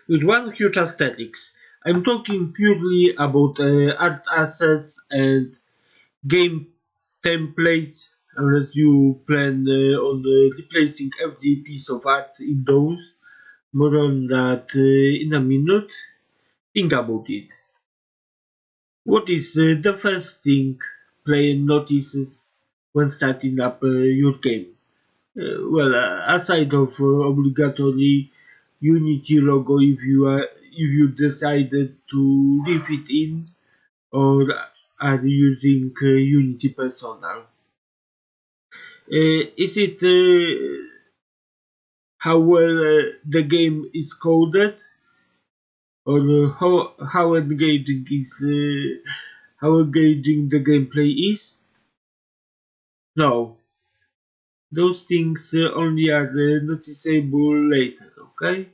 with one huge asterisk. I'm talking purely about art assets and game templates, unless you plan on replacing every piece of art in those. More on that in a minute. Think about it. What is the first thing player notices when starting up your game? Aside of obligatory Unity logo, if you decided to leave it in or are using Unity Personal, is it how well the game is coded, or how engaging the gameplay is? No, those things only are noticeable later. Okay,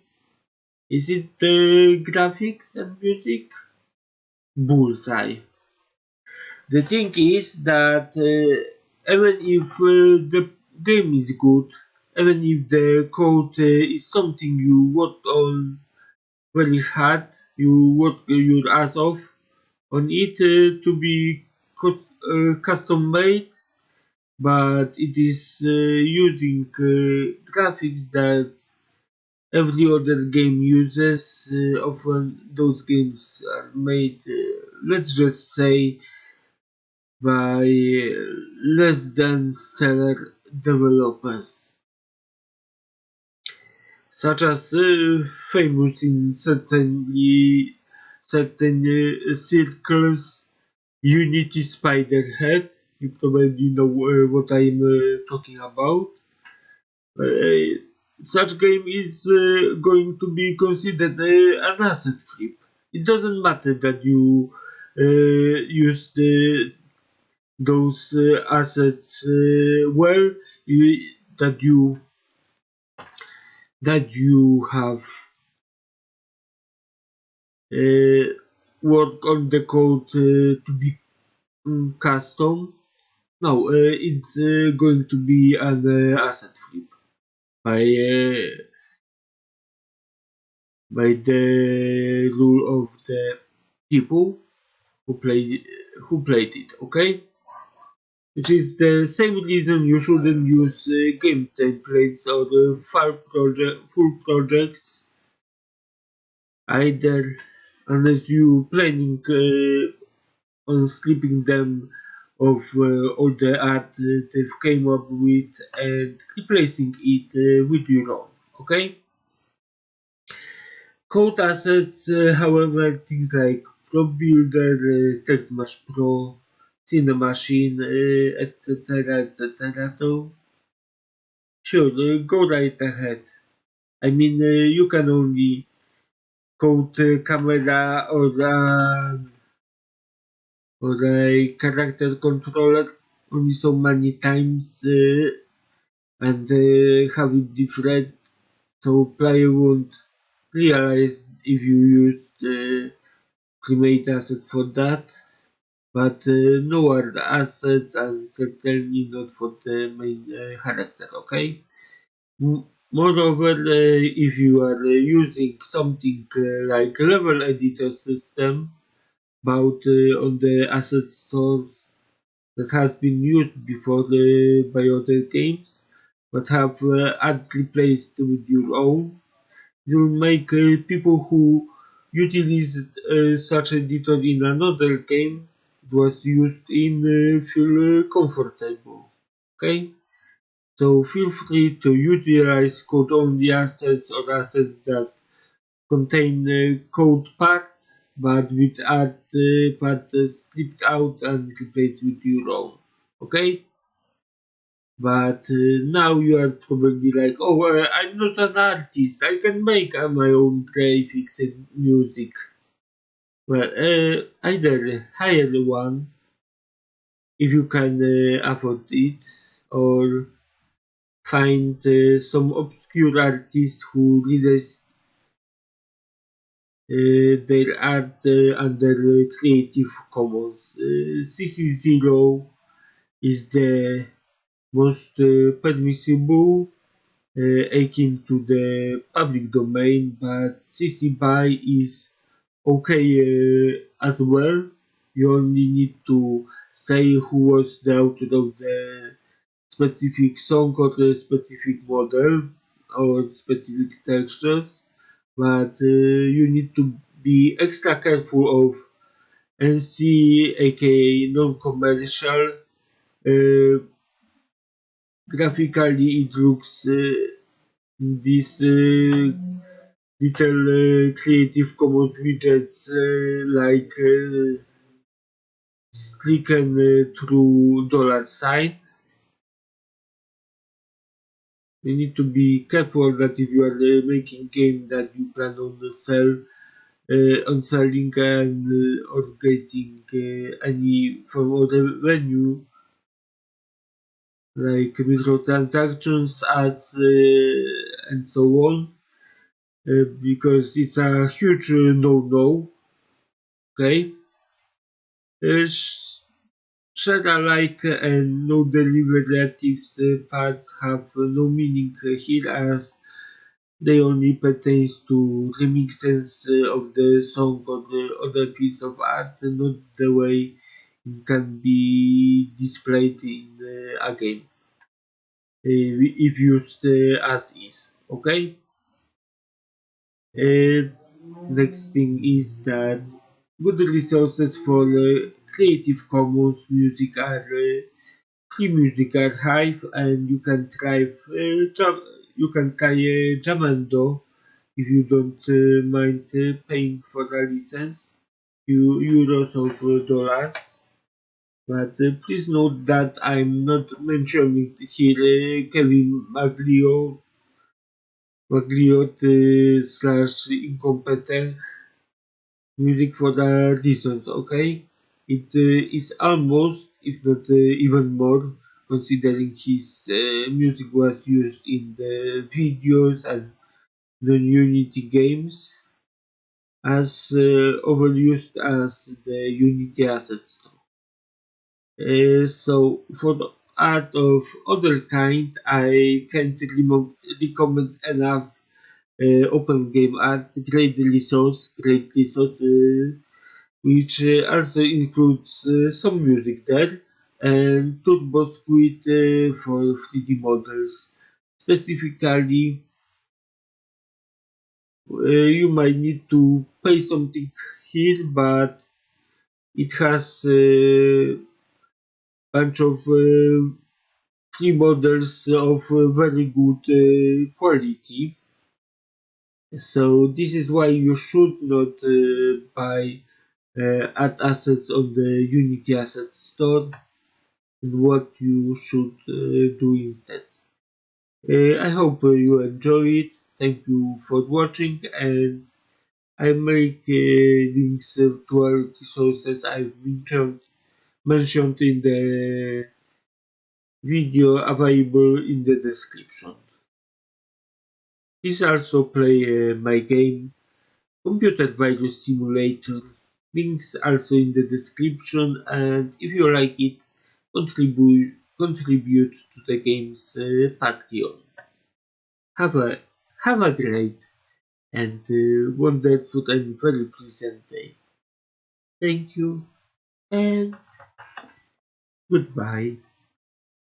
is it the graphics and music? Bullseye. The thing is that even if the game is good, even if the code is something you worked on very hard, you work your ass off on it to be custom made, but it is using graphics that every other game uses. Often those games are made, let's just say, by less than stellar developers, such as famous in certain circles, Unity Spiderhead. You probably know what I'm talking about. Uh, Such game is going to be considered an asset flip. It doesn't matter that you used those assets well, you, that you have uh, worked on the code to be custom. No, it's going to be an asset flip by the rule of the people who played it. Okay, which is the same reason you shouldn't use game templates or full projects either, unless you planning on stripping them of all the art they've came up with and replacing it with your own. Okay. Code assets, however, things like Prop Builder, TextMesh Pro, Cinemachine, etc., etc. So, sure, go right ahead. I mean, you can only code camera or a character controller only so many times and have it different, so player won't realize if you used Primate asset for that, but no other assets and certainly not for the main character. Okay. Moreover, if you are using something like level editor system bought on the asset store that has been used before by other games, but have add replaced with your own, you'll make people who utilized such editor in another game it was used in feel comfortable. Okay, so feel free to utilize code only assets or assets that contain code part but with art part stripped out and replaced with your own. Okay, but now you are probably like, oh, I'm not an artist, I can make my own graphics and music. Well, either hire one if you can afford it, or find some obscure artist who released their art under Creative Commons. CC0 is the most permissible, akin to the public domain, but CC BY is okay as well. You only need to say who was the author of the specific song or the specific model or specific textures, but you need to be extra careful of NC, aka non-commercial. Graphically, it looks this little Creative Commons widgets like stricken through $sign. You need to be careful that if you are making game that you plan on selling and or getting any form of revenue like microtransactions, ads, and so on, because it's a huge no-no. Okay, share alike and no derivatives parts have no meaning here, as they only pertains to remixes of the song or the other piece of art, not the way it can be displayed in a game if used as is. Okay. Next thing is that good resources for Creative Commons music are Free Music Archive, and you can try Jamendo if you don't mind paying for a license, few euros or dollars. But please note that I'm not mentioning here Kevin Magliot slash incompetent music for the reasons, okay? It is almost, if not even more, considering his music was used in the videos and non-Unity games as overused as the Unity asset store. So for the art of other kind, I can't recommend enough open game art, great resource, which also includes some music there, and Turbo Squid for 3D models. Specifically, you might need to pay something here, but it has a bunch of free models of very good quality. So this is why you should not buy art assets on the Unity Asset Store, and what you should do instead. I hope you enjoy it. Thank you for watching, and I make links to all resources I've mentioned in the video available in the description. Please also play my game Computer Virus Simulator. Links also in the description, and if you like it, contribute to the game's Patreon. Have a have a great and wonderful and very pleasant day. Thank you and goodbye.